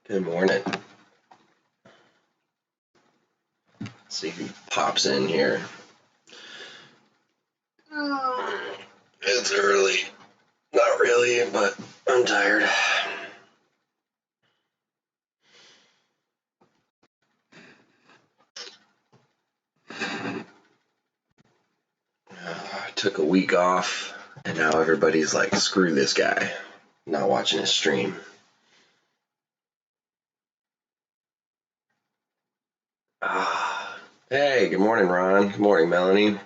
Good morning. Let's see who pops in here. It's early. Not really, but I'm tired. I took a week off, and now everybody's like, screw this guy. Not watching his stream. Hey, good morning, Ron. Good morning, Melanie.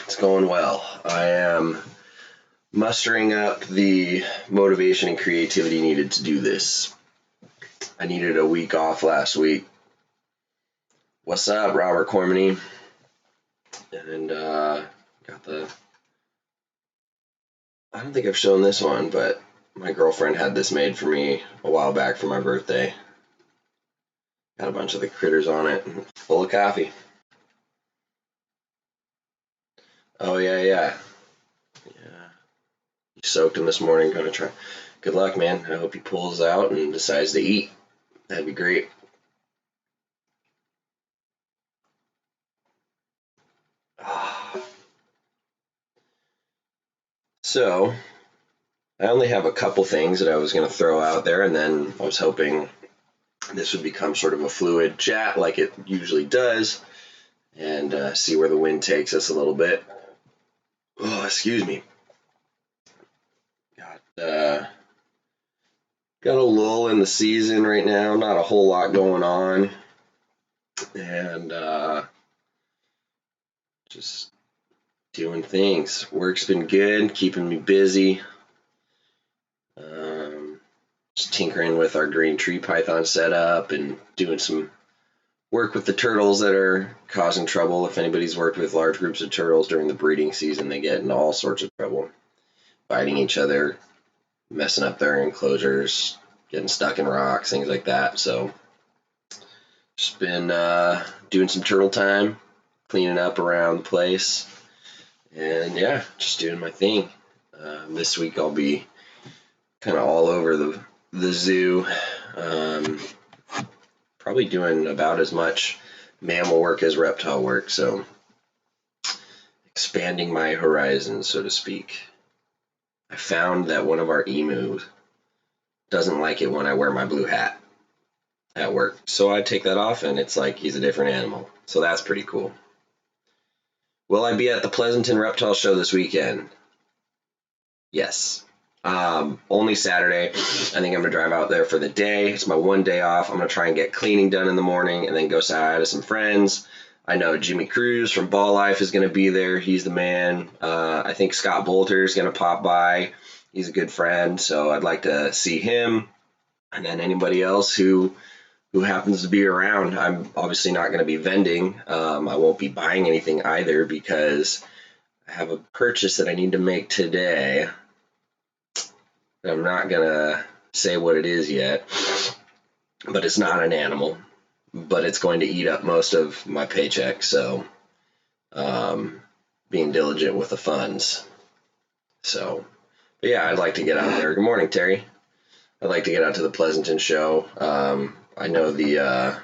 It's going well. I am mustering up the motivation and creativity needed to do this. I needed a week off last week. What's up, Robert Cormany? And got the... I don't think I've shown this one, but my girlfriend had this made for me a while back for my birthday. Got a bunch of the critters on it. Full of coffee. Oh, yeah. You soaked him this morning. Gonna try. Good luck, man. I hope he pulls out and decides to eat. That'd be great. So, I only have a couple things that I was going to throw out there, and then I was hoping this would become sort of a fluid chat like it usually does, and see where the wind takes us a little bit. Oh, excuse me. Got a lull in the season right now, not a whole lot going on, and just doing things. Work's been good, keeping me busy. Just tinkering with our green tree python setup and doing some work with the turtles that are causing trouble. If anybody's worked with large groups of turtles during the breeding season, they get into all sorts of trouble. Biting each other, messing up their enclosures, getting stuck in rocks, things like that. So just been doing some turtle time, cleaning up around the place, and yeah, just doing my thing. This week I'll be kind of all over the zoo, probably doing about as much mammal work as reptile work, so expanding my horizons, so to speak. I found that one of our emus doesn't like it when I wear my blue hat at work, so I take that off and it's like he's a different animal, so that's pretty cool. Will I be at the Pleasanton Reptile Show this weekend? Yes. Only Saturday. I think I'm going to drive out there for the day. It's my one day off. I'm going to try and get cleaning done in the morning and then go say hi to some friends. I know Jimmy Cruz from Ball Life is going to be there. He's the man. I think Scott Bolter is going to pop by. He's a good friend, so I'd like to see him. And then anybody else who happens to be around. I'm obviously not going to be vending. I won't be buying anything either because I have a purchase that I need to make today. I'm not going to say what it is yet, but it's not an animal, but it's going to eat up most of my paycheck, so being diligent with the funds. So, but yeah, I'd like to get out there. Good morning, Terry. I'd like to get out to the Pleasanton show. I know the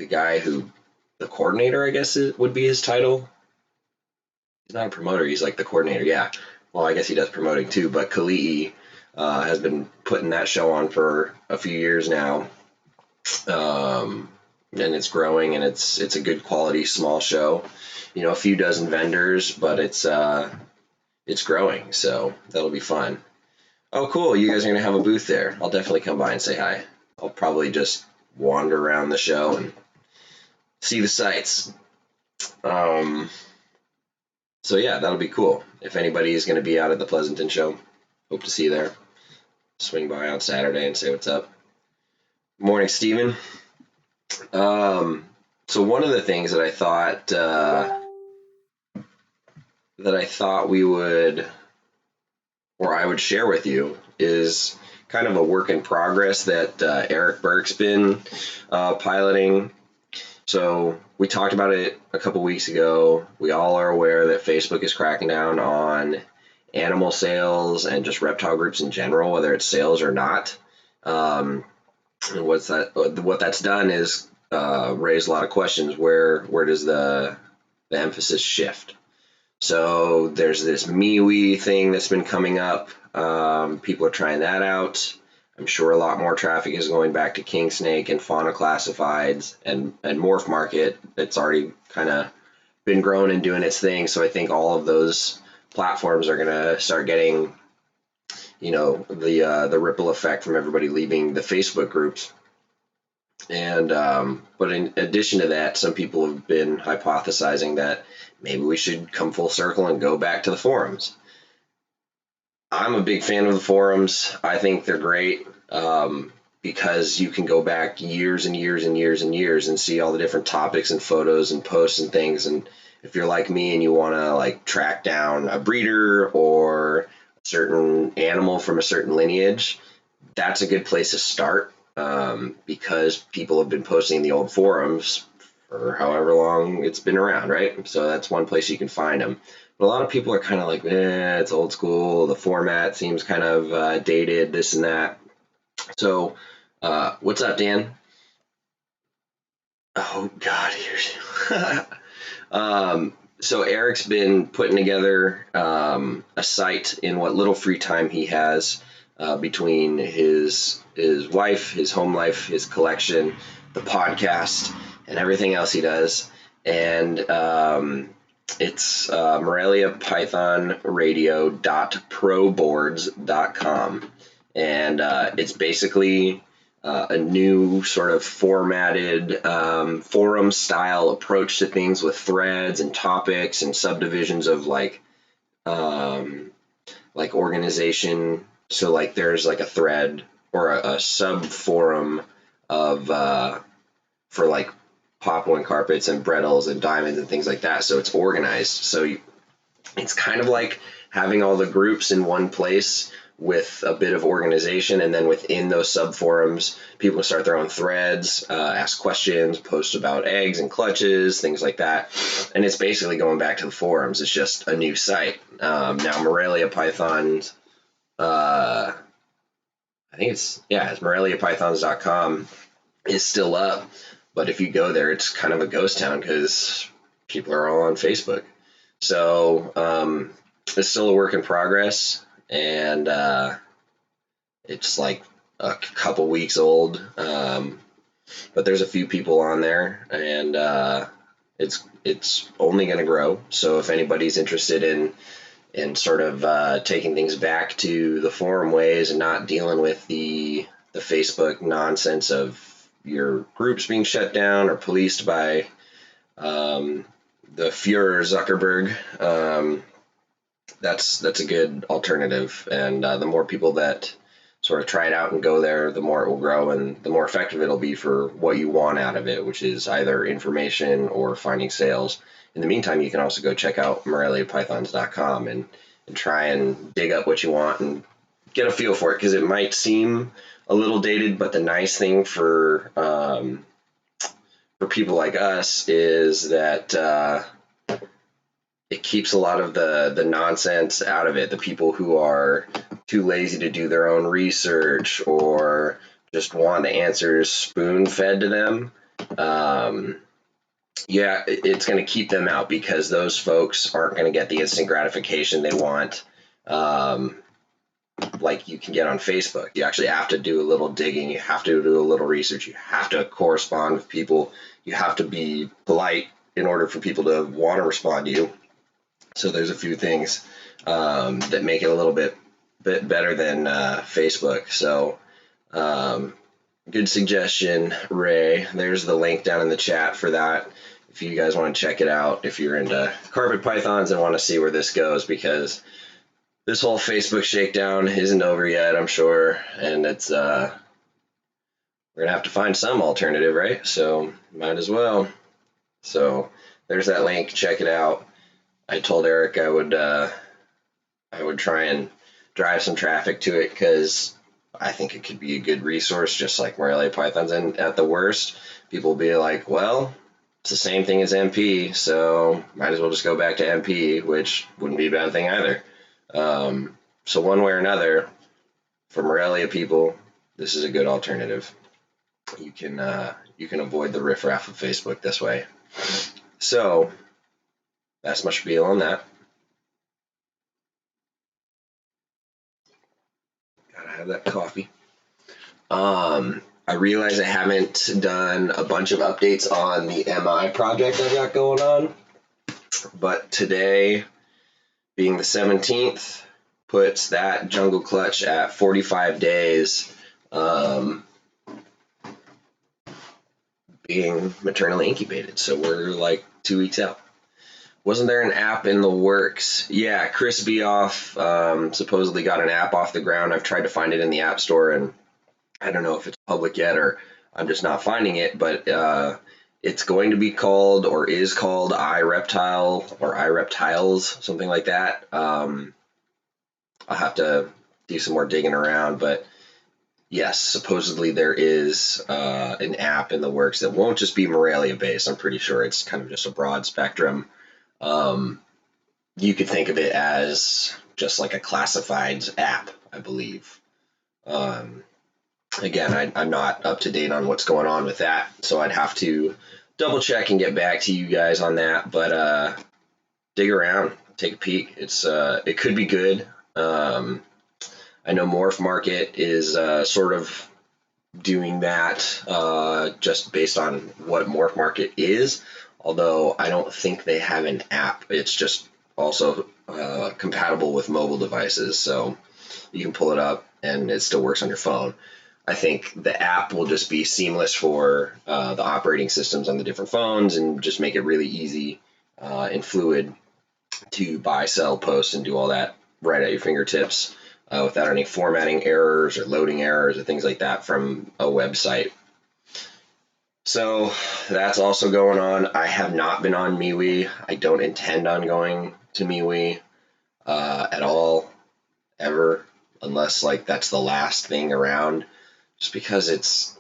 guy who, the coordinator, I guess would be his title. He's not a promoter, he's like the coordinator, yeah. Well, I guess he does promoting too, but Kali'i has been putting that show on for a few years now, and it's growing, and it's a good quality small show. You know, a few dozen vendors, but it's growing, so that'll be fun. Oh, cool! You guys are gonna have a booth there. I'll definitely come by and say hi. I'll probably just wander around the show and see the sights. So yeah, that'll be cool. If anybody is going to be out at the Pleasanton show, hope to see you there. Swing by on Saturday and say what's up. Morning, Steven. So one of the things that I thought we would, or I would share with you, is kind of a work in progress that Eric Burke's been piloting. So we talked about it a couple weeks ago. We all are aware that Facebook is cracking down on animal sales and just reptile groups in general, whether it's sales or not. And what that's done is raise a lot of questions. Where does the emphasis shift? So there's this MeWe thing that's been coming up. People are trying that out. I'm sure a lot more traffic is going back to King Snake and Fauna Classifieds and Morph Market. That's already kind of been growing and doing its thing. So I think all of those platforms are going to start getting, the ripple effect from everybody leaving the Facebook groups. And but in addition to that, some people have been hypothesizing that maybe we should come full circle and go back to the forums. I'm a big fan of the forums. I think they're great because you can go back years and years and years and years and see all the different topics and photos and posts and things. And if you're like me and you want to like track down a breeder or a certain animal from a certain lineage, that's a good place to start because people have been posting in the old forums for however long it's been around, right? So that's one place you can find them. But a lot of people are kind of like, it's old school. The format seems kind of dated, this and that. So, what's up, Dan? Oh, God, here's so Eric's been putting together a site in what little free time he has between his wife, his home life, his collection, the podcast, and everything else he does. And it's moreliapythonradio.proboards.com. And it's basically a new sort of formatted forum style approach to things with threads and topics and subdivisions of like organization. So like there's like a thread or a sub forum of for like popcorn carpets and Brettles and diamonds and things like that. So it's organized. So it's kind of like having all the groups in one place with a bit of organization, and then within those sub forums, people start their own threads, ask questions, post about eggs and clutches, things like that. And it's basically going back to the forums. It's just a new site. Now Morelia Pythons, I think it's moreliapythons.com is still up, but if you go there, it's kind of a ghost town because people are all on Facebook. So it's still a work in progress, and it's like a couple weeks old, but there's a few people on there, and it's only going to grow. So if anybody's interested in sort of taking things back to the forum ways and not dealing with the Facebook nonsense of your groups being shut down or policed by the Fuhrer Zuckerberg, that's a good alternative. And the more people that sort of try it out and go there, the more it will grow and the more effective it'll be for what you want out of it, which is either information or finding sales. In the meantime, you can also go check out moreliapythons.com and try and dig up what you want and get a feel for it, because it might seem a little dated, but the nice thing for people like us is that it keeps a lot of the nonsense out of it. The people who are too lazy to do their own research or just want the answers spoon-fed to them, it's going to keep them out, because those folks aren't going to get the instant gratification they want, like you can get on Facebook. You actually have to do a little digging. You have to do a little research. You have to correspond with people. You have to be polite in order for people to want to respond to you. So there's a few things that make it a little bit better than Facebook. So good suggestion, Ray. There's the link down in the chat for that if you guys want to check it out, if you're into carpet pythons and want to see where this goes, because this whole Facebook shakedown isn't over yet, I'm sure, and it's we're gonna have to find some alternative, right? So might as well. So there's that link. Check it out. I told Eric I would try and drive some traffic to it, because I think it could be a good resource, just like Morelia Pythons. And at the worst, people will be like, well, it's the same thing as MP, so might as well just go back to MP, which wouldn't be a bad thing either. So one way or another, for Morelia people, this is a good alternative. you can avoid the riffraff of Facebook this way. So that's my spiel on that. Gotta have that coffee. I realize I haven't done a bunch of updates on the MI project I've got going on, but today, being the 17th, puts that jungle clutch at 45 days, being maternally incubated. So we're like 2 weeks out. Wasn't there an app in the works? Yeah, Chris Beoff supposedly got an app off the ground. I've tried to find it in the App Store, and I don't know if it's public yet or I'm just not finding it, but it's going to be called or is called iReptile or iReptiles, something like that. I'll have to do some more digging around, but yes, supposedly there is an app in the works that won't just be Morelia based. I'm pretty sure it's kind of just a broad spectrum. You could think of it as just like a classifieds app, I believe. Again, I'm not up to date on what's going on with that, so I'd have to double check and get back to you guys on that. But dig around, take a peek. It could be good. I know Morph Market is sort of doing that just based on what Morph Market is, although I don't think they have an app. It's just also compatible with mobile devices, so you can pull it up and it still works on your phone. I think the app will just be seamless for the operating systems on the different phones and just make it really easy and fluid to buy, sell, post, and do all that right at your fingertips without any formatting errors or loading errors or things like that from a website. So that's also going on. I have not been on MeWe. I don't intend on going to MeWe at all, ever, unless like that's the last thing around. Just because it's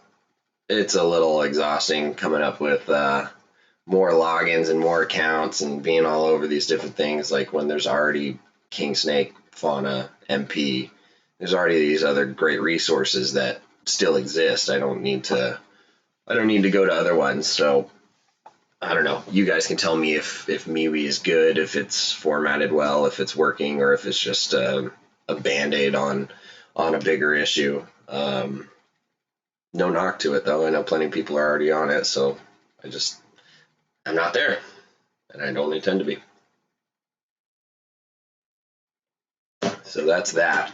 a little exhausting coming up with more logins and more accounts and being all over these different things. Like when there's already King Snake, Fauna, MP, there's already these other great resources that still exist. I don't need to go to other ones. So I don't know. You guys can tell me if MeWe is good, if it's formatted well, if it's working, or if it's just a band-aid on a bigger issue. No knock to it, though. I know plenty of people are already on it, so I'm not there, and I don't intend to be. So that's that.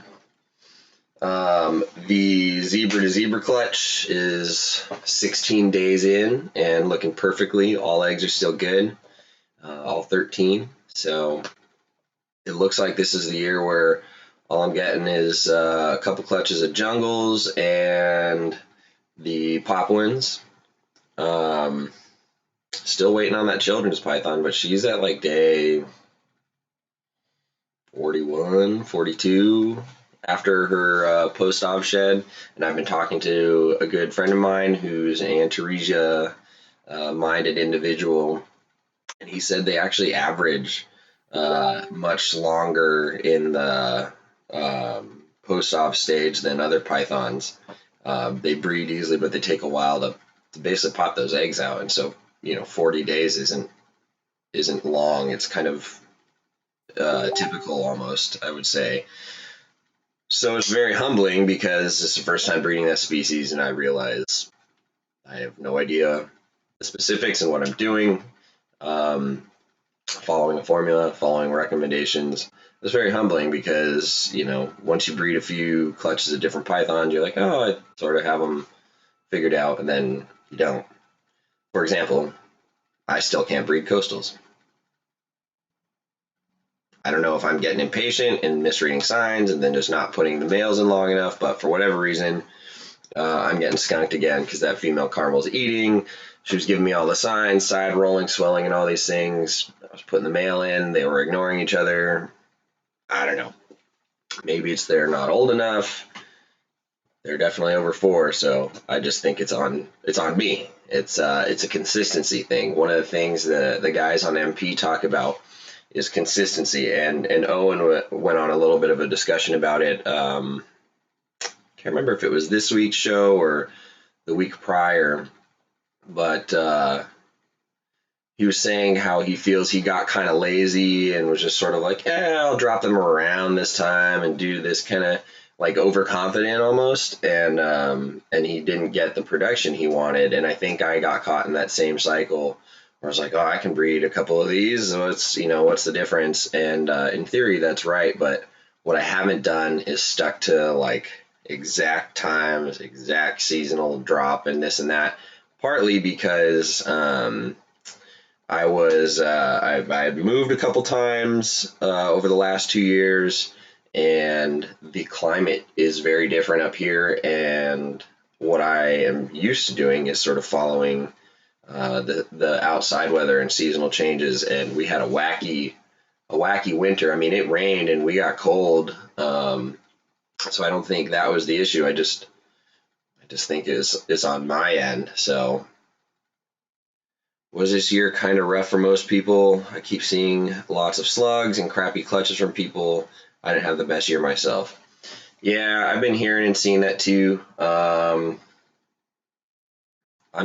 The zebra to zebra clutch is 16 days in and looking perfectly. All eggs are still good, all 13. So it looks like this is the year where all I'm getting is a couple clutches of jungles and the Papuans. Still waiting on that children's python, but she's at like day 41, 42 after her post-op shed. And I've been talking to a good friend of mine who's an Antaresia minded individual, and he said they actually average much longer in the post-op stage than other pythons. They breed easily, but they take a while to basically pop those eggs out. And so, 40 days isn't long. It's kind of typical almost, I would say. So it's very humbling because it's the first time breeding that species, and I realize I have no idea the specifics and what I'm doing. Following a formula, following recommendations. It's very humbling because, once you breed a few clutches of different pythons, you're like, oh, I sort of have them figured out, and then you don't. For example, I still can't breed coastals. I don't know if I'm getting impatient and misreading signs and then just not putting the males in long enough, but for whatever reason, I'm getting skunked again because that female caramel is eating. She was giving me all the signs, side rolling, swelling, and all these things. I was putting the male in. They were ignoring each other. I don't know. Maybe it's they're not old enough. They're definitely over 4, so I just think it's on me. It's a consistency thing. One of the things the guys on MP talk about is consistency, and Owen went on a little bit of a discussion about it. Can't remember if it was this week's show or the week prior, but he was saying how he feels he got kind of lazy and was just sort of like, I'll drop them around this time and do this kind of like overconfident almost, and he didn't get the production he wanted. And I think I got caught in that same cycle where I was like, I can breed a couple of these. What's the difference? And in theory, that's right. But what I haven't done is stuck to like exact times, exact seasonal drop and this and that. Partly because I had moved a couple times over the last 2 years, and the climate is very different up here. And what I am used to doing is sort of following the outside weather and seasonal changes. And we had a wacky winter. I mean, it rained and we got cold, so I don't think that was the issue. I just think it's on my end. So. Was this year kind of rough for most people? I keep seeing lots of slugs and crappy clutches from people. I didn't have the best year myself. Yeah, I've been hearing and seeing that too. I'm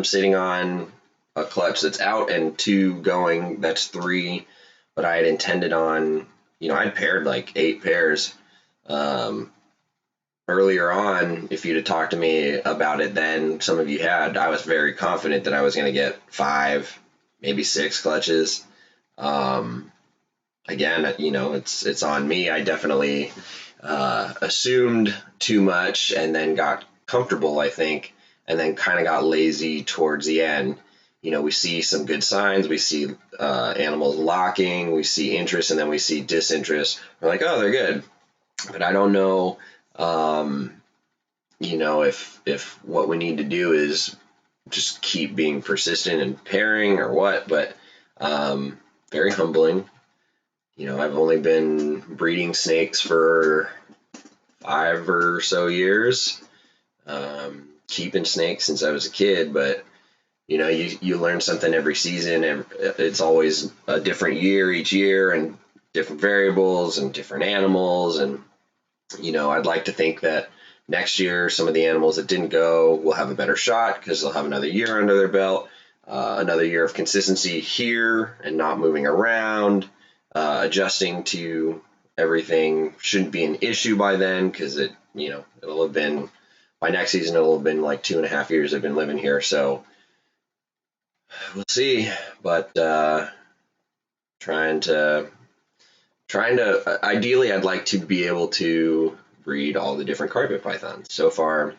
sitting on a clutch that's out and 2 going. That's 3, but I had intended on, I'd paired like 8 pairs. Earlier on, if you'd have talked to me about it then, some of you had, I was very confident that I was going to get 5, maybe 6 clutches. Again, it's on me. I definitely assumed too much and then got comfortable, I think, and then kind of got lazy towards the end. We see some good signs. We see animals locking. We see interest, and then we see disinterest. We're like, oh, they're good. But I don't know, if what we need to do is just keep being persistent and pairing or what. But very humbling. I've only been breeding snakes for 5 or so years, keeping snakes since I was a kid. But you learn something every season, and it's always a different year each year, and different variables and different animals. And I'd like to think that next year some of the animals that didn't go will have a better shot because they'll have another year under their belt, another year of consistency here and not moving around. Adjusting to everything shouldn't be an issue by then, because it'll have been, by next season it'll have been like 2.5 years I've been living here. So we'll see. But trying to ideally, I'd like to be able to breed all the different carpet pythons. So far,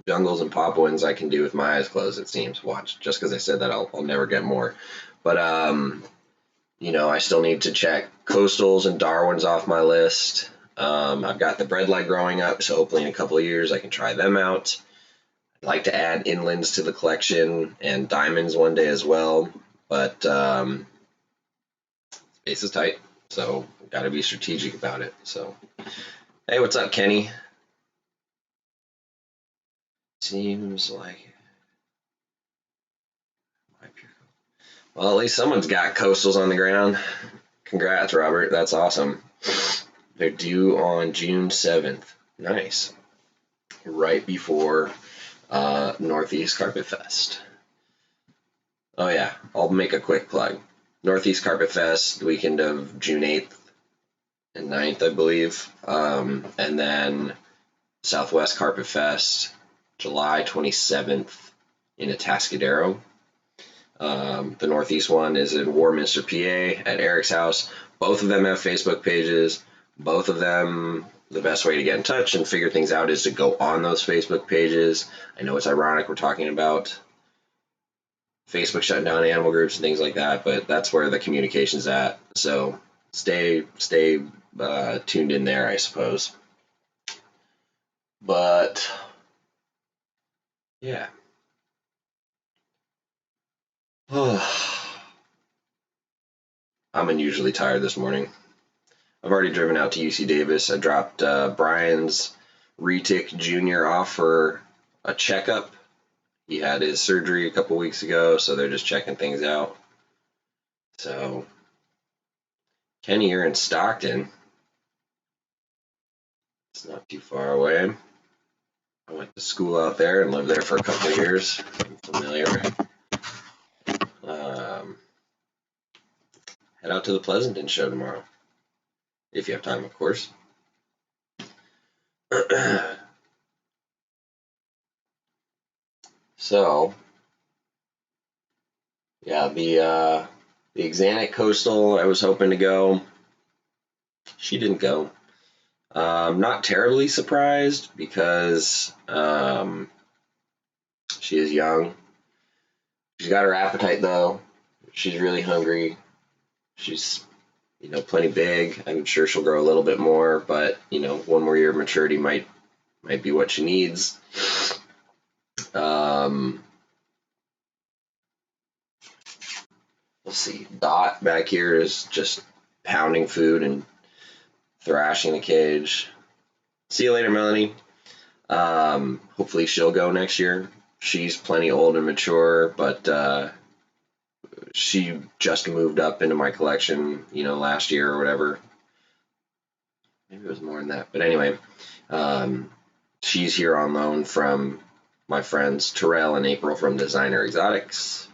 jungles and Papuans I can do with my eyes closed, it seems. Watch, just because I said that, I'll never get more. But I still need to check coastals and Darwins off my list. I've got the breadleg growing up, so hopefully in a couple of years I can try them out. I'd like to add inlands to the collection and diamonds one day as well, but space is tight, so got to be strategic about it. So, hey, what's up, Kenny? Seems like, well, at least someone's got coastals on the ground. Congrats, Robert. That's awesome. They're due on June 7th. Nice. Right before Northeast Carpet Fest. Oh yeah, I'll make a quick plug. Northeast Carpet Fest, the weekend of June 8th and 9th, I believe. And then Southwest Carpet Fest, July 27th in Atascadero. The Northeast one is in Warminster, PA at Eric's house. Both of them have Facebook pages. Both of them, the best way to get in touch and figure things out is to go on those Facebook pages. I know it's ironic we're talking about Facebook shutting down animal groups and things like that, but that's where the communication's at. So stay tuned in there, I suppose. But yeah. I'm unusually tired this morning. I've already driven out to UC Davis. I dropped Brian's Retic Jr. off for a checkup. He had his surgery a couple weeks ago, so they're just checking things out. So, Kenny, you're in Stockton. It's not too far away. I went to school out there and lived there for a couple of years. I'm familiar. Head out to the Pleasanton show tomorrow, if you have time, of course. So, yeah, the Exanic Coastal, I was hoping to go. She didn't go. Not terribly surprised because she is young. She's got her appetite though. She's really hungry. She's, plenty big. I'm sure she'll grow a little bit more, but one more year of maturity might be what she needs. Let's see. Dot back here is just pounding food and thrashing the cage. See you later, Melanie. Hopefully she'll go next year. She's plenty old and mature, but she just moved up into my collection, last year or whatever. Maybe it was more than that. But anyway, she's here on loan from my friends Terrell and April from Designer Exotics.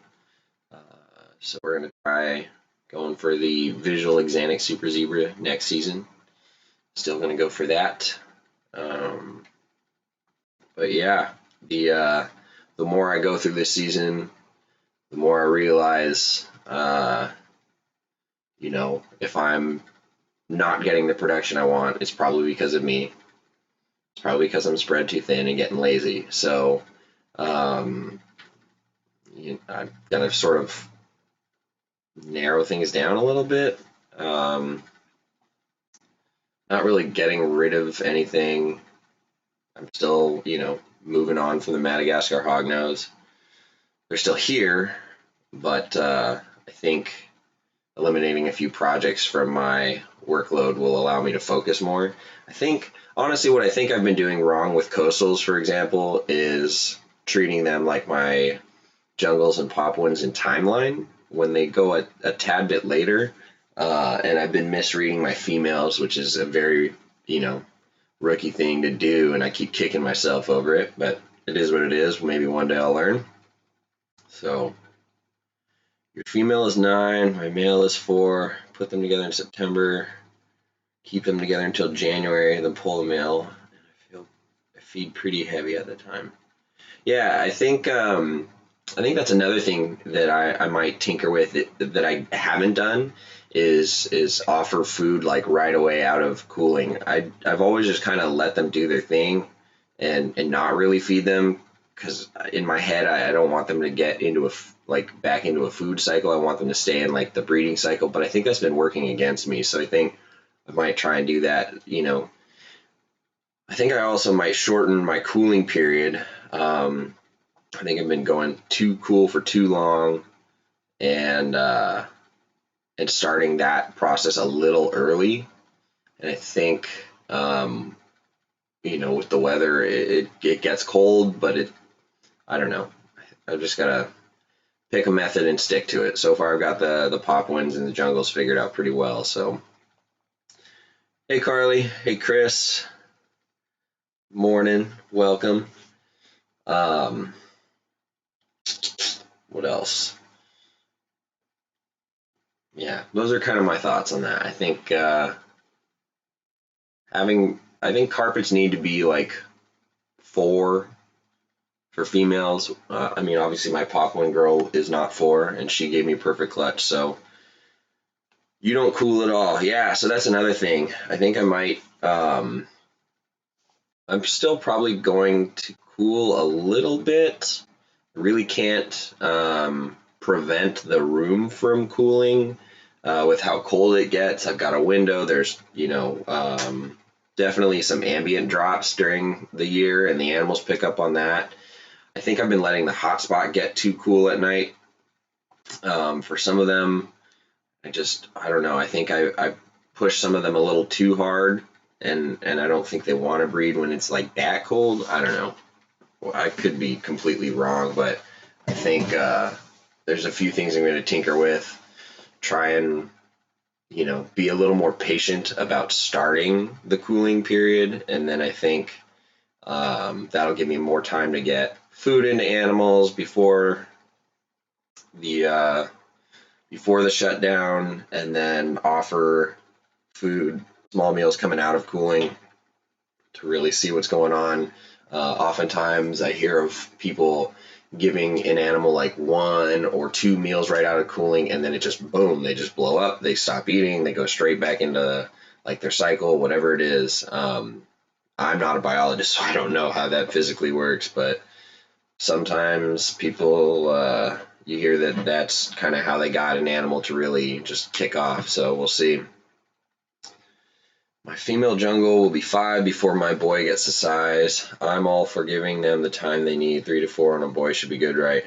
So we're going to try going for the Visual Exanic Super Zebra next season. Still going to go for that. But yeah, the more I go through this season, the more I realize, if I'm not getting the production I want, it's probably because of me. It's probably because I'm spread too thin and getting lazy. So I'm gonna sort of narrow things down a little bit. Not really getting rid of anything. I'm still, moving on from the Madagascar hognose. They're still here, but I think eliminating a few projects from my workload will allow me to focus more. I think, honestly, what I think I've been doing wrong with coastals, for example, is treating them like my jungles and Papuans in timeline when they go a tad bit later. And I've been misreading my females, which is a very, rookie thing to do, and I keep kicking myself over it, but it is what it is. Maybe one day I'll learn. So your female is 9, my male is 4. Put them together in September. Keep them together until January, then pull the male. I feed pretty heavy at the time. Yeah, I think that's another thing that I might tinker with that I haven't done is offer food like right away out of cooling. I've always just kind of let them do their thing and not really feed them because in my head I don't want them to get into back into a food cycle. I want them to stay in like the breeding cycle, but I think that's been working against me. So I think I might try and do that. I think I also might shorten my cooling period. I think I've been going too cool for too long, and starting that process a little early. And I think, with the weather, it gets cold, but I don't know. I've just got to pick a method and stick to it. So far, I've got the Papuans and the jungles figured out pretty well. So, hey, Carly. Hey, Chris. Morning. Welcome. What else? Yeah, those are kind of my thoughts on that. I think carpets need to be like 4 for females. Obviously my Papuan girl is not 4, and she gave me perfect clutch. So you don't cool at all. Yeah, so that's another thing. I think I might. I'm still probably going to cool a little bit. I really can't prevent the room from cooling with how cold it gets. I've got a window. There's definitely some ambient drops during the year, and the animals pick up on that. I think I've been letting the hotspot get too cool at night. For some of them, I don't know. I think I push some of them a little too hard, and I don't think they want to breed when it's like that cold. I don't know. Well, I could be completely wrong, but I think there's a few things I'm going to tinker with. Try and be a little more patient about starting the cooling period, and then I think That'll give me more time to get food into animals the before the shutdown, and then offer food, small meals coming out of cooling to really see what's going on. Oftentimes I hear of people giving an animal like 1 or 2 meals right out of cooling, and then it just boom, they just blow up, they stop eating, they go straight back into like their cycle, whatever it is. I'm not a biologist, so I don't know how that physically works, but sometimes people, you hear that that's kind of how they got an animal to really just kick off. So we'll see. My female jungle will be 5 before my boy gets the size. I'm all for giving them the time they need. 3 to 4 on a boy should be good, right?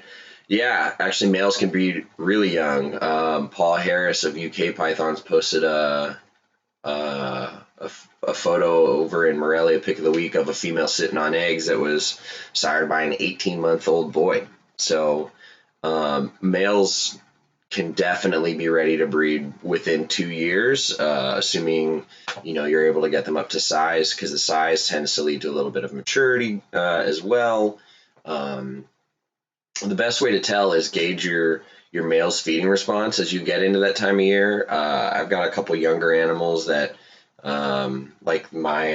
Yeah, actually, males can breed really young. Paul Harris of UK Pythons posted a photo over in Morelia, pick of the week, of a female sitting on eggs that was sired by an 18-month-old boy. So males can definitely be ready to breed within 2 years, assuming you're able to get them up to size, because the size tends to lead to a little bit of maturity as well. The best way to tell is gauge your male's feeding response as you get into that time of year. I've got a couple younger animals that, like my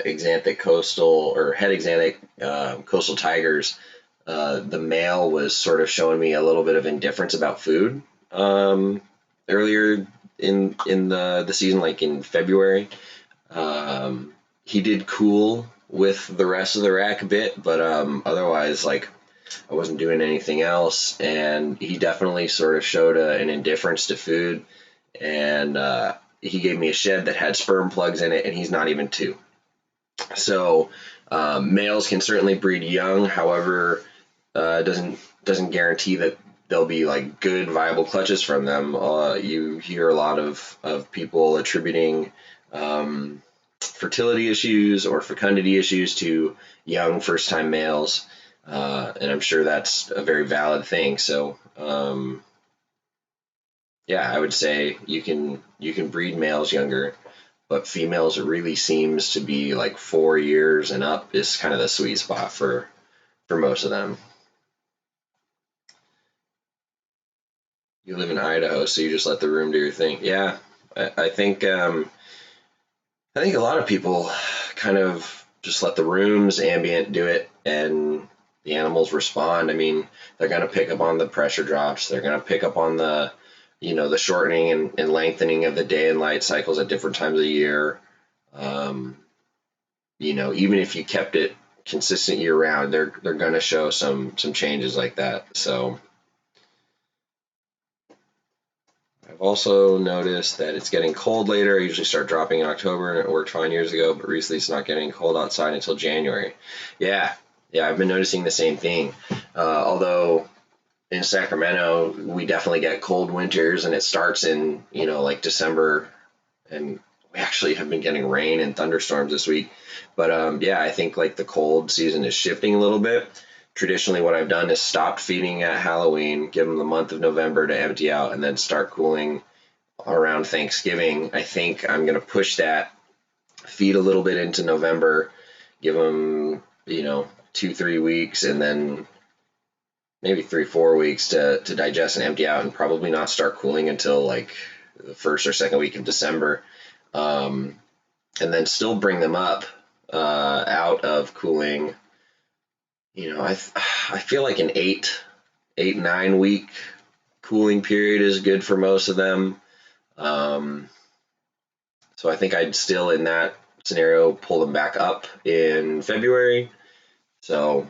Xanthic coastal or het Xanthic coastal tigers. The male was sort of showing me a little bit of indifference about food earlier in the season, like in February. He did cool with the rest of the rack a bit, but otherwise, like, I wasn't doing anything else, and he definitely sort of showed an indifference to food, and he gave me a shed that had sperm plugs in it, and he's not even 2. So males can certainly breed young, however, doesn't guarantee that there'll be like good viable clutches from them. You hear a lot of people attributing fertility issues or fecundity issues to young first-time males, and I'm sure that's a very valid thing. So yeah, I would say you can breed males younger, but females, it really seems to be like 4 years and up is kind of the sweet spot for most of them. You live in Idaho, so you just let the room do your thing. Yeah, I think a lot of people kind of just let the room's ambient do it, and the animals respond. I mean, they're going to pick up on the pressure drops. They're going to pick up on the shortening and lengthening of the day and light cycles at different times of the year. Even if you kept it consistent year round, they're going to show some changes like that. So I've also noticed that it's getting cold later. I usually start dropping in October, and it worked fine years ago, but recently it's not getting cold outside until January. Yeah, I've been noticing the same thing. Although in Sacramento, we definitely get cold winters, and it starts in, like December, and we actually have been getting rain and thunderstorms this week. But yeah, I think like the cold season is shifting a little bit. Traditionally, what I've done is stopped feeding at Halloween, give them the month of November to empty out, and then start cooling around Thanksgiving. I think I'm going to push that, feed a little bit into November, give them, 2-3 weeks, and then maybe 3-4 weeks to digest and empty out, and probably not start cooling until like the first or second week of December. And then still bring them up out of cooling. I feel like an 8-9 week cooling period is good for most of them. So I think I'd still, in that scenario, pull them back up in February. So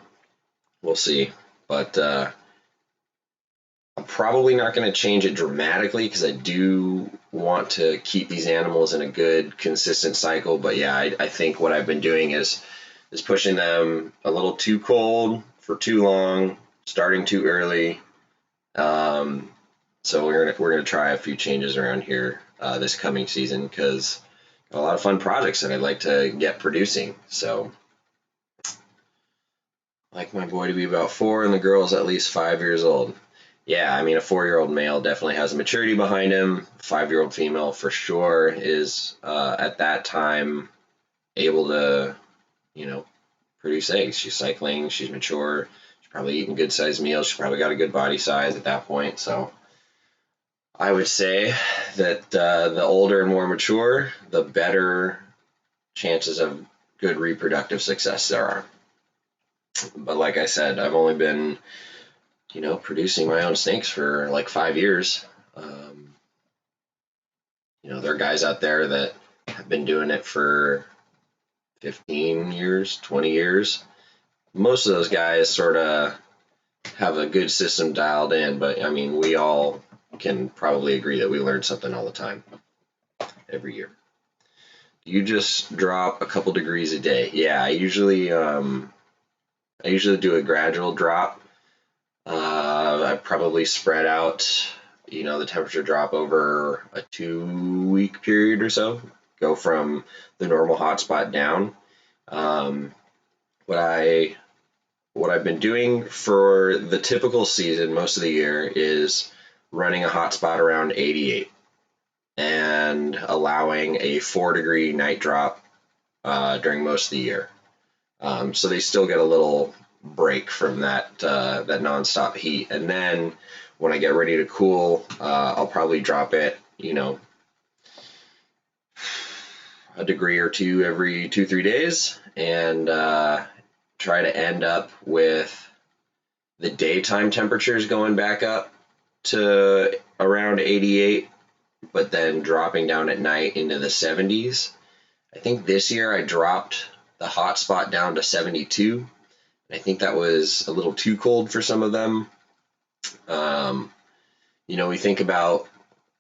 we'll see. But I'm probably not going to change it dramatically, because I do want to keep these animals in a good, consistent cycle. But yeah, I think what I've been doing is pushing them a little too cold for too long, starting too early. So we're gonna try a few changes around here this coming season, because got a lot of fun projects that I'd like to get producing. So I'd like my boy to be about 4 and the girl's at least 5 years old. Yeah, I mean, a 4-year-old male definitely has a maturity behind him. 5-year-old female for sure is at that time able to, produce eggs. She's cycling, she's mature, she's probably eating good sized meals, she's probably got a good body size at that point. So I would say that the older and more mature, the better chances of good reproductive success there are. But like I said, I've only been, producing my own snakes for like 5 years. There are guys out there that have been doing it for 15 years, 20 years. Most of those guys sort of have a good system dialed in, but I mean, we all can probably agree that we learn something all the time, every year. You just drop a couple degrees a day. Yeah, I usually do a gradual drop. I probably spread out, the temperature drop over a 2-week period or so. Go from the normal hotspot down. What I've been doing for the typical season most of the year is running a hotspot around 88 and allowing a 4-degree night drop during most of the year. So they still get a little break from that nonstop heat. And then when I get ready to cool, I'll probably drop it, a degree or two every 2-3 days, and try to end up with the daytime temperatures going back up to around 88, but then dropping down at night into the 70s. I think this year I dropped the hot spot down to 72. I think that was a little too cold for some of them. We think about,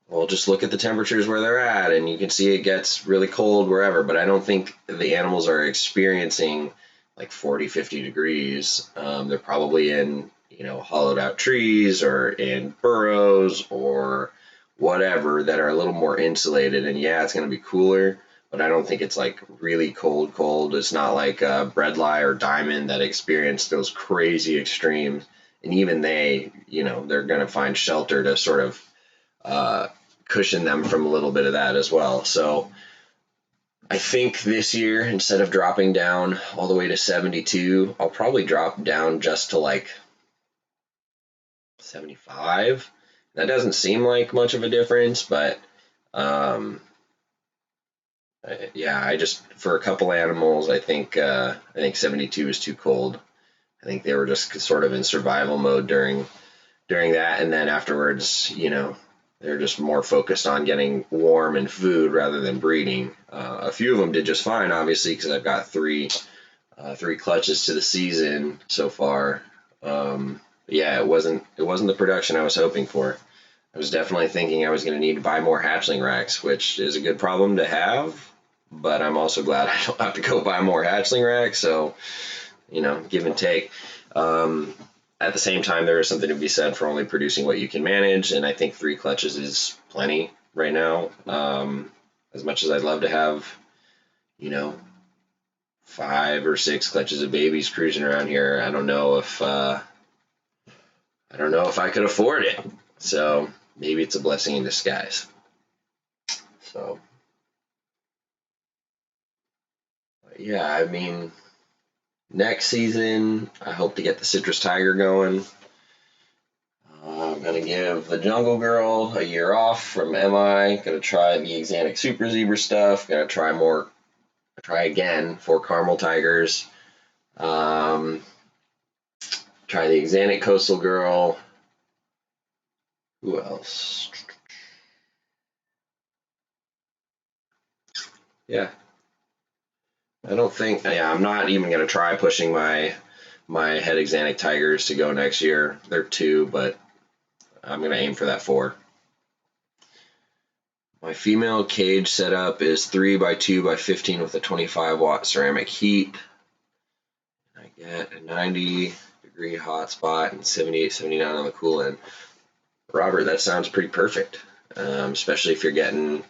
well, just look at the temperatures where they're at, and you can see it gets really cold wherever, but I don't think the animals are experiencing like 40, 50 degrees. They're probably in, hollowed out trees or in burrows or whatever that are a little more insulated. And yeah, it's going to be cooler, but I don't think it's like really cold. It's not like Breadlie or Diamond that experience those crazy extremes. And even they, they're going to find shelter to sort of cushion them from a little bit of that as well. So I think this year, instead of dropping down all the way to 72, I'll probably drop down just to like 75. That doesn't seem like much of a difference, but I just, for a couple animals, I think 72 is too cold. I think they were just sort of in survival mode during that, and then afterwards, they're just more focused on getting warm and food rather than breeding. A few of them did just fine, obviously, because I've got three clutches to the season so far. It wasn't the production I was hoping for. I was definitely thinking I was going to need to buy more hatchling racks, which is a good problem to have, but I'm also glad I don't have to go buy more hatchling racks. So, give and take. At the same time, there is something to be said for only producing what you can manage, and I think 3 clutches is plenty right now. As much as I'd love to have, 5 or 6 clutches of babies cruising around here, I don't know if I could afford it. So maybe it's a blessing in disguise. So, yeah, I mean, next season, I hope to get the Citrus Tiger going. I'm going to give the Jungle Girl a year off from MI. Going to try the Axanthic Super Zebra stuff. Going to try again for Caramel Tigers. Try the Axanthic Coastal Girl. Who else? Yeah. I'm not even going to try pushing my head Axanthic Tigers to go next year. They're 2, but I'm going to aim for that 4. My female cage setup is 3 by 2 by 15 with a 25-watt ceramic heat. I get a 90-degree hot spot and 78, 79 on the cool end. Robert, that sounds pretty perfect, especially if you're getting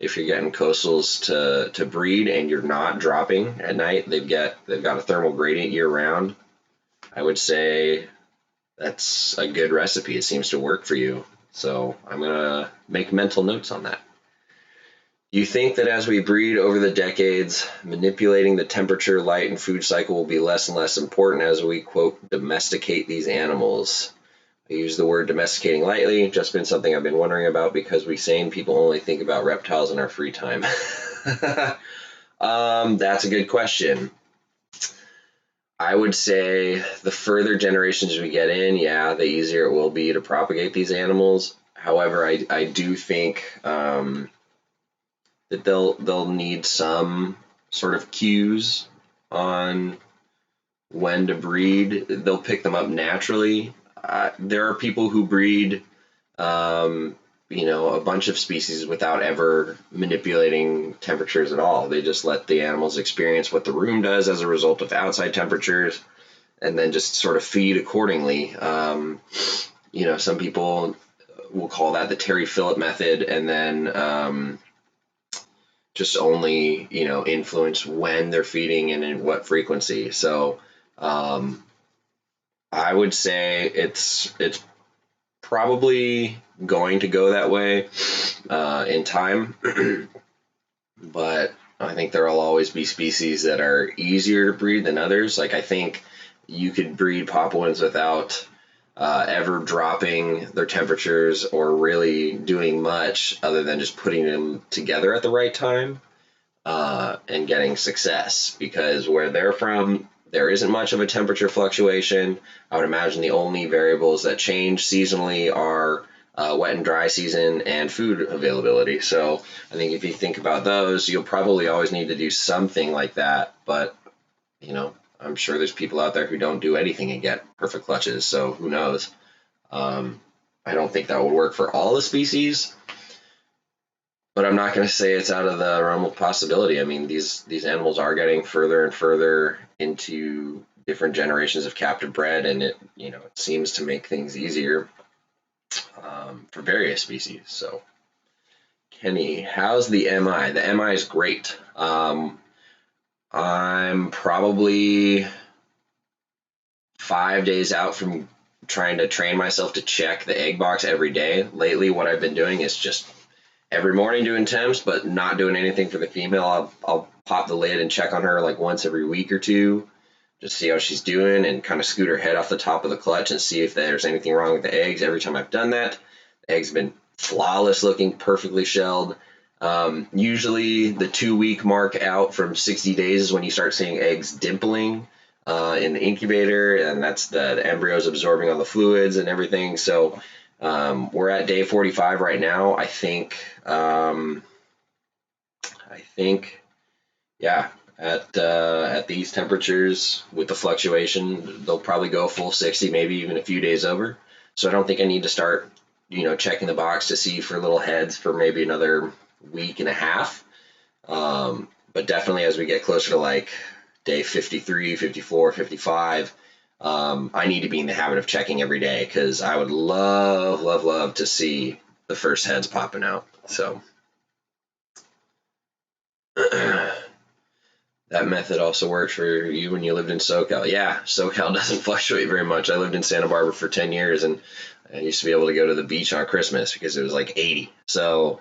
coastals to breed and you're not dropping at night. They've got a thermal gradient year round. I would say that's a good recipe. It seems to work for you. So I'm gonna make mental notes on that. You think that as we breed over the decades, manipulating the temperature, light, and food cycle will be less and less important as we, quote, domesticate these animals. I use the word domesticating lightly, just been something I've been wondering about because we sane people only think about reptiles in our free time. That's a good question. I would say the further generations we get in, yeah, the easier it will be to propagate these animals. However, I do think that they'll need some sort of cues on when to breed. They'll pick them up naturally. There are people who breed, a bunch of species without ever manipulating temperatures at all. They just let the animals experience what the room does as a result of outside temperatures, and then just sort of feed accordingly. Some people will call that the Terry Phillip method, and then just only influence when they're feeding and in what frequency. So I would say it's probably going to go that way in time, but I think there will always be species that are easier to breed than others. Like I think you could breed Papuans without ever dropping their temperatures or really doing much other than just putting them together at the right time and getting success, because where they're from, there isn't much of a temperature fluctuation. I would imagine the only variables that change seasonally are wet and dry season and food availability. So I think if you think about those, you'll probably always need to do something like that. But, I'm sure there's people out there who don't do anything and get perfect clutches. So who knows? I don't think that would work for all the species, but I'm not going to say it's out of the realm of possibility. I mean, these animals are getting further and further into different generations of captive bred, and it seems to make things easier for various species. So, Kenny, how's the MI? The MI is great. I'm probably 5 days out from trying to train myself to check the egg box every day. Lately, what I've been doing is just every morning doing temps, but not doing anything for the female. I'll pop the lid and check on her like once every week or two, just see how she's doing and kind of scoot her head off the top of the clutch and see if there's anything wrong with the eggs. Every time I've done that, the eggs have been flawless looking, perfectly shelled. Usually the 2-week mark out from 60 days is when you start seeing eggs dimpling in the incubator, and that's the embryos absorbing all the fluids and everything. So we're at day 45 right now. I think, yeah, at these temperatures with the fluctuation, they'll probably go a full 60, maybe even a few days over. So I don't think I need to start, checking the box to see for little heads for maybe another week and a half. But definitely as we get closer to like day 53, 54, 55, I need to be in the habit of checking every day, because I would love, love, love to see the first heads popping out. So that method also worked for you when you lived in SoCal. Yeah, SoCal doesn't fluctuate very much. I lived in Santa Barbara for 10 years, and I used to be able to go to the beach on Christmas because it was like 80. So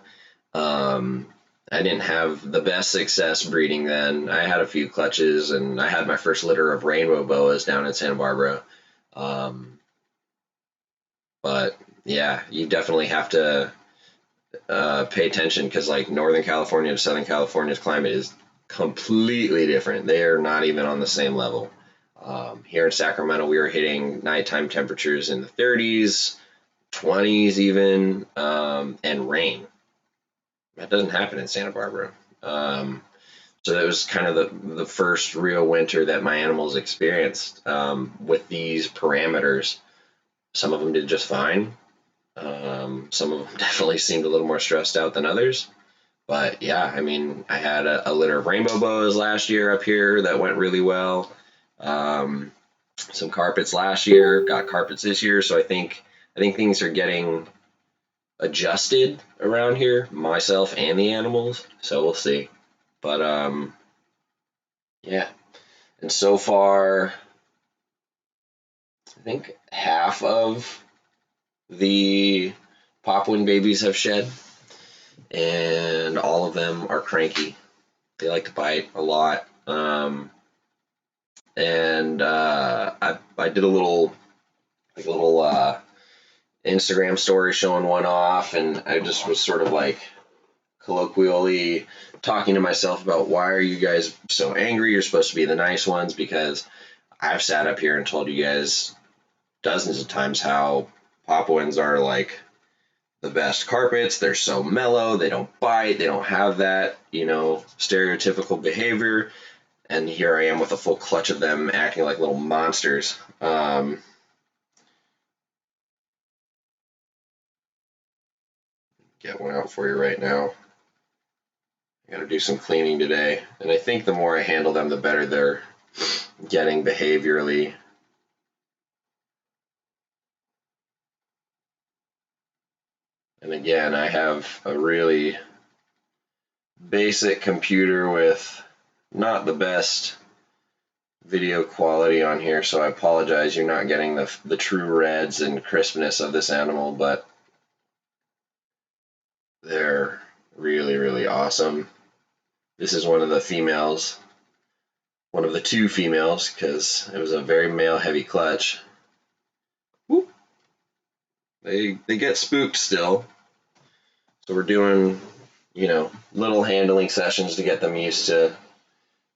I didn't have the best success breeding then. I had a few clutches, and I had my first litter of rainbow boas down in Santa Barbara. But yeah, you definitely have to pay attention, because like Northern California to Southern California's climate is completely different. They are not even on the same level. Here in Sacramento, we were hitting nighttime temperatures in the 30s, 20s even, and rain. That doesn't happen in Santa Barbara. So that was kind of the first real winter that my animals experienced with these parameters. Some of them did just fine. Some of them definitely seemed a little more stressed out than others. But yeah, I mean, I had a litter of rainbow boas last year up here that went really well. Some carpets last year, got carpets this year. So I think things are getting adjusted around here, myself and the animals. So we'll see. But yeah. And so far, I think half of the Papuan babies have shed. and all of them are cranky. They like to bite a lot. I did a little Instagram story showing one off, and I just was sort of like colloquially talking to myself about, why are you guys so angry? You're supposed to be the nice ones, because I've sat up here and told you guys dozens of times how Papuans are like the best carpets. They're so mellow, they don't bite, they don't have that, stereotypical behavior. And here I am with a full clutch of them acting like little monsters. Get one out for you right now. I gotta do some cleaning today. And I think the more I handle them, the better they're getting behaviorally. And again, I have a really basic computer with not the best video quality on here, so I apologize. You're not getting the true reds and crispness of this animal, but they're really, really awesome. This is one of the females, one of the two females, because it was a very male-heavy clutch. Whoop. They get spooked still, so we're doing, little handling sessions to get them used to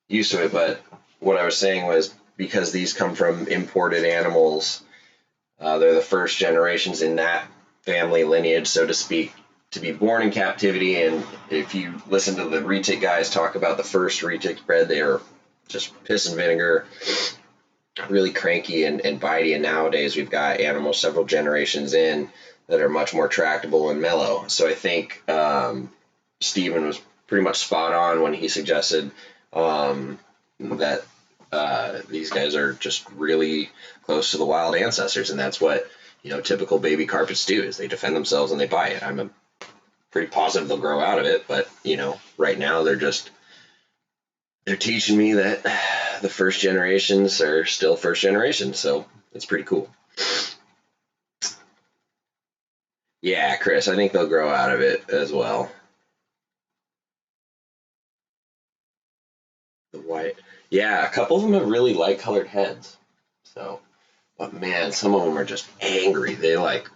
it. But what I was saying was, because these come from imported animals, they're the first generations in that family lineage, so to speak, to be born in captivity. And if you listen to the retic guys talk about the first retic bred, they are just piss and vinegar, really cranky and bitey. And nowadays we've got animals several generations in that are much more tractable and mellow. So I think Stephen was pretty much spot on when he suggested that these guys are just really close to the wild ancestors, and that's what typical baby carpets do, is they defend themselves and they bite. I'm pretty positive they'll grow out of it, but right now they're teaching me that the first generations are still first generation, so it's pretty cool. Yeah, Chris, I think they'll grow out of it as well. The white, yeah, a couple of them have really light colored heads. So, but man, some of them are just angry. They like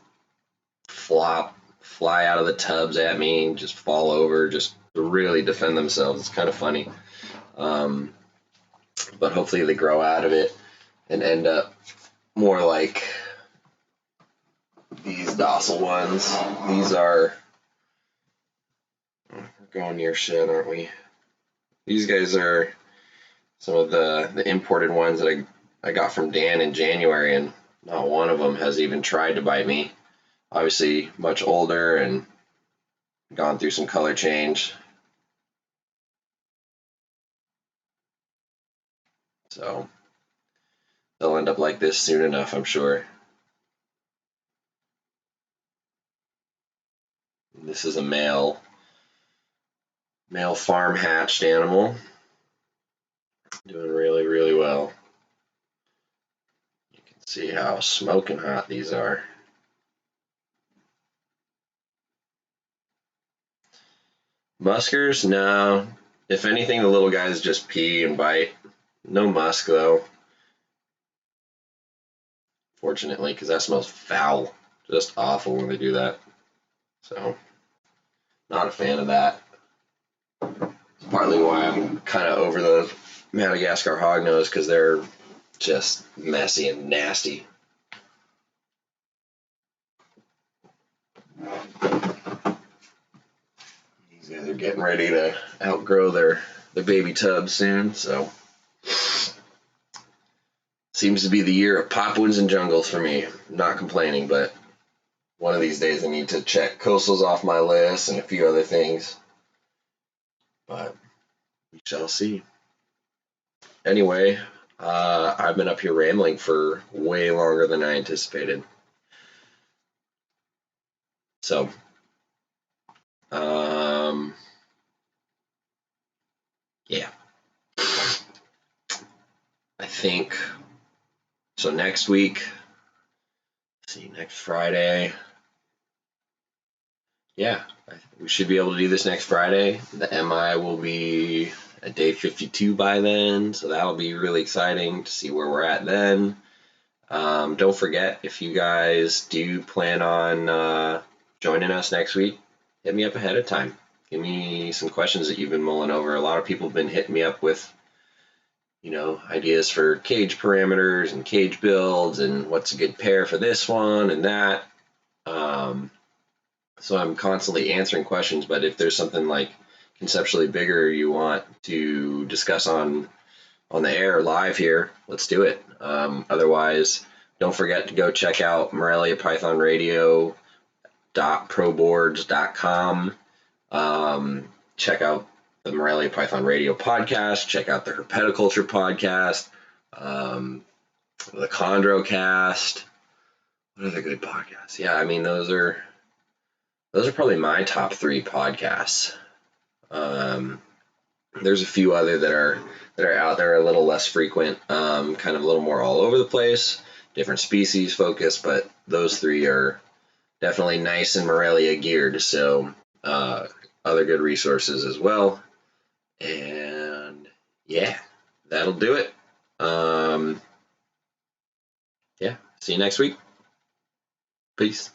fly out of the tubs at me, just fall over, just really defend themselves. It's kind of funny. But hopefully they grow out of it and end up more like these docile ones. These are, we're going near shit, aren't we? These guys are some of the imported ones that I got from Dan in January, and not one of them has even tried to bite me. Obviously much older and gone through some color change. So they'll end up like this soon enough, I'm sure. This is a male farm hatched animal. Doing really, really well. You can see how smoking hot these are. Muskers? No. If anything, the little guys just pee and bite. No musk, though. Fortunately, because that smells foul. Just awful when they do that. So, not a fan of that. It's partly why I'm kind of over the Madagascar hognose, because they're just messy and nasty. These guys are getting ready to outgrow their baby tubs soon, so seems to be the year of Papuans and jungles for me. Not complaining, but one of these days I need to check coastals off my list and a few other things. But we shall see. Anyway, I've been up here rambling for way longer than I anticipated. So, yeah. I think, so next week, let's see, next Friday, yeah, we should be able to do this next Friday. The MI will be at day 52 by then, so that'll be really exciting to see where we're at then. Don't forget, if you guys do plan on joining us next week, hit me up ahead of time. Give me some questions that you've been mulling over. A lot of people have been hitting me up with, ideas for cage parameters and cage builds and what's a good pair for this one and that. So I'm constantly answering questions, but if there's something like conceptually bigger you want to discuss on the air live here, let's do it. Otherwise, don't forget to go check out Morelia Python Radio .proboards.com. Check out the Morelia Python Radio podcast. Check out the Herpetoculture podcast. The Chondrocast. What other good podcasts? Yeah, I mean those are probably my top 3 podcasts. There's a few other that are out there a little less frequent, kind of a little more all over the place, different species focus, but those 3 are definitely nice and Morelia geared. So other good resources as well. And yeah, that'll do it. Yeah, see you next week. Peace.